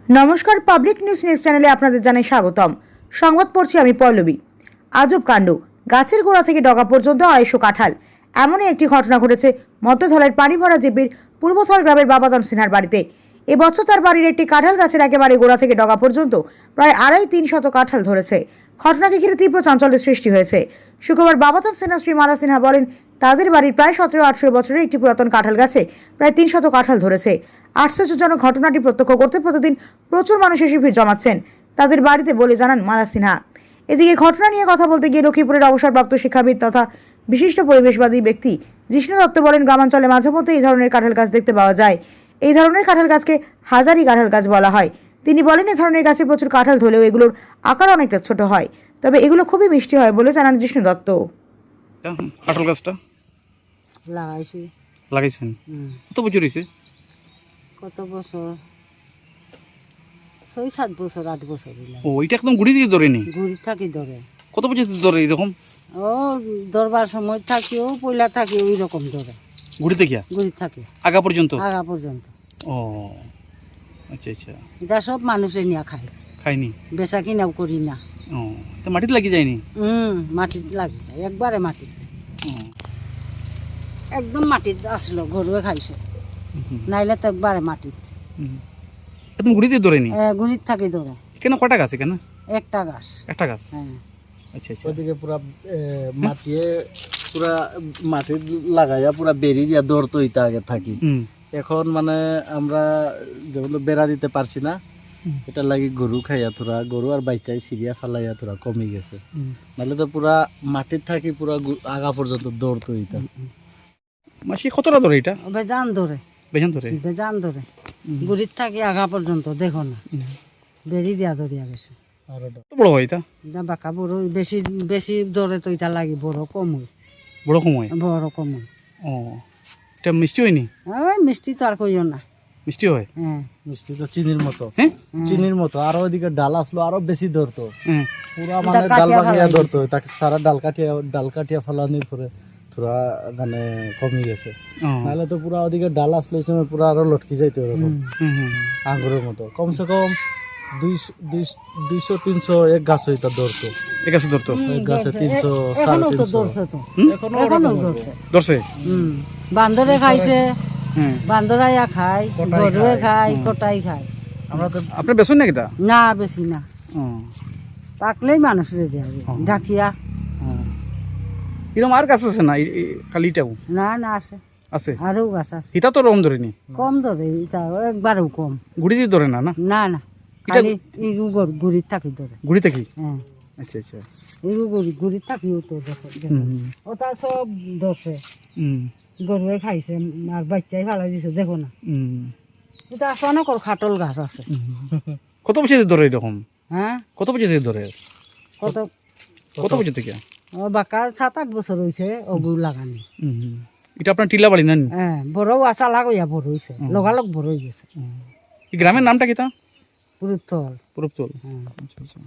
নমস্কার, public news next চ্যানেলে আপনাদের জানাই স্বাগতম। সংবাদ পড়ছি আমি পল্লবী। আজব কাণ্ড, গাছের গোড়া থেকে ডগা পর্যন্ত 250 কাঁঠাল। এমনই একটি ঘটনা ঘটেছে মধ্যধলের পানি ভরা জিপির পূর্বথল গ্রামের বাবাদন সিনহার বাড়িতে। এবছর তার বাড়ির একটি কাঁঠাল গাছের একেবারে গোড়া থেকে ডগা পর্যন্ত প্রায় 2.5-3 কাঁঠাল ধরেছে। ঘটনাকে ঘিরে তীব্র চাঞ্চল্যের সৃষ্টি হয়েছে। শুক্রবার বাবাদন সিনহা শ্রী মালা সিনহা বলেন, তাদের বাড়ির প্রায় 17-18 বছরের একটি পুরাতন কাঁঠাল গাছে প্রায় 300 কাঁঠাল ধরেছে। আশ্চর্যজনক ঘটনাটি প্রত্যক্ষ করতে প্রতিদিন প্রচুর মানুষ এসে ভিড় জমাচ্ছেন তাদের বাড়িতে বলে জানান মালা সিনহা। এদিকে ঘটনা নিয়ে কথা বলতে গিয়ে লক্ষ্মীপুরের অবসরপ্রাপ্ত শিক্ষাবিদ তথা বিশিষ্ট পরিবেশবাদী ব্যক্তি জিষ্ণু দত্ত বলেন, গ্রামাঞ্চলে মাঝে মধ্যে এই ধরনের কাঁঠাল গাছ দেখতে পাওয়া যায়। এই ধরনের কাঁঠাল গাছকে হাজারি কাঁঠাল গাছ বলা হয়। তিনি বলেন, এই ধরনের গাছে প্রচুর কাঁঠাল ধরলেও এগুলোর আকার অনেকটা ছোট হয়, তবে এগুলো খুবই মিষ্টি হয় বলে জানান জিষ্ণু দত্ত। কাঁঠাল গাছটা লাগাইছেন কত বছর হয়েছে? কত বছর? 6-7 বছর 8 বছর। ও, এটা একদম গুড়ি দিয়ে ধরেনি? গুড়ি থাকি ধরে। কত বছর ধরে এরকম? ও ধরবার সময় থাকিও পয়লা থাকে ওই রকম ধরে। গুড়িতে গিয়া গুড়ি থাকে আগা পর্যন্ত? আগা পর্যন্ত। ও আচ্ছা আচ্ছা। এটা সব মানুষে নিয়ে খায়, খাইনি? বেচা কিনাও করি না। ও, এটা মাটিতে লাগি যায়নি? মাটিত লাগি যায়, একবারে মাটিত। ও, একদম মাটিত আসলো, গরুয়ে খাইছে, নাইলে তো একবারে মাটিত। একদম গুড়ি দিয়ে ধরেনি? গুড়িত থাকি ধরে। কেন কটা গাছ? কেন একটা গাছ? একটা গাছ। হ্যাঁ। আচ্ছা আচ্ছা। ওদিকে পুরা মাটিয়ে পুরা মাটি লাগাইয়া পুরা বেরি দিয়া দৌড় তো ইটা আগে থাকি। এখন মানে আমরা যেগুলো বেড়া দিতে পারছি না, এটা লাগি গরু খাইয়া তোরা, গরু আর বাইচাই সিরিয়া ফালাইয়া তোরা কমে গেছে। নাহলে তো পুরা মাটির থাকি পুরা আগা পর্যন্ত দৌড় তো ইটা। মাসি কতটা ধরে এটা? বেজান ধরে। বেজান ধরে? বেজান ধরে। গুড়ির থাকি আগা পর্যন্ত দেখো না, বেরি দিয়া ধরিয়া গেছে। কত বড় হয় এটা? বাঁকা বড়, বেশি বেশি ধরে তো এটা লাগি, বড় কম হয়। বড় কম হয়? বড় কম হয়। ও, এটা মিষ্টি হয়নি? ওই মিষ্টি তো আর কইও না। মিষ্টি হয়? হ্যাঁ, মিষ্টি তো চিনির মতো। হ্যাঁ, চিনির মতো। আর ওইদিকে ডাল আসলো আরো বেশি ধরতো, হ্যাঁ। পুরা মানে ডাল ভাঙিয়া ধরতো, তাকে সারা ডাল কাটিয়া ফেলানির পরে তোরা মানে কমে গেছে। নাহলে তো পুরা ওদিকে ডাল আসলো এই সময় পুরা আরো লটকি যাইতো ওরকম আঙ্গুরের মতো। কমসে কম 200-300 এক গাছ হইতা ধরতো। এক গাছে ধরতো? এক গাছে 300 এখনো তো 350। ধরছে তো, এখনো এখনো ধরছে। ধরছে? বান্দরে খাইছে, হ্যাঁ। বান্দরাইয়া খায়, গরুয়ে খায়, কটাই খায়। আমরা তো আপনি বেসন নাকি তা? না বেশি না, ও, পাকলেই মানুষ দেওয়া ঢাকিয়া। এরকম আর গাছ আছে না খালি এটাও? না না, আছে আছে, আরো গাছ আছে। হিতা তো রকম ধরেনি? কম ধরে, এটা একবারেও কম। গুড়ি দিয়ে ধরে না? না না না, খালি এই গুড়ির থাকি ধরে। গুড়ি থেকে? হ্যাঁ, আচ্ছা আচ্ছা। এই গুড়ির থাকিও তো দেখো, ওটা সব ধরছে, গরুয়ে খাইছে আর বাচ্চাই ফালাই দিছে, দেখো না। এটা আছে অনেক খাটল গাছ আছে। কত বছর ধরে এরকম? হ্যাঁ, কত বছর ধরে? কত কত বছর থেকে? ও বাঁকা 7-8 বছর হয়েছে ওগুলো লাগানি। এটা আপনার টিলা বাড়ি না? হ্যাঁ, বড়ও আসা লাগাইয়া বড় হয়েছে, লগালগ বড় হয়ে গেছে। এই গ্রামের নামটা কি তা? পুরুত্তল। পুরুত্তল। হ্যাঁ। আচ্ছা আচ্ছা।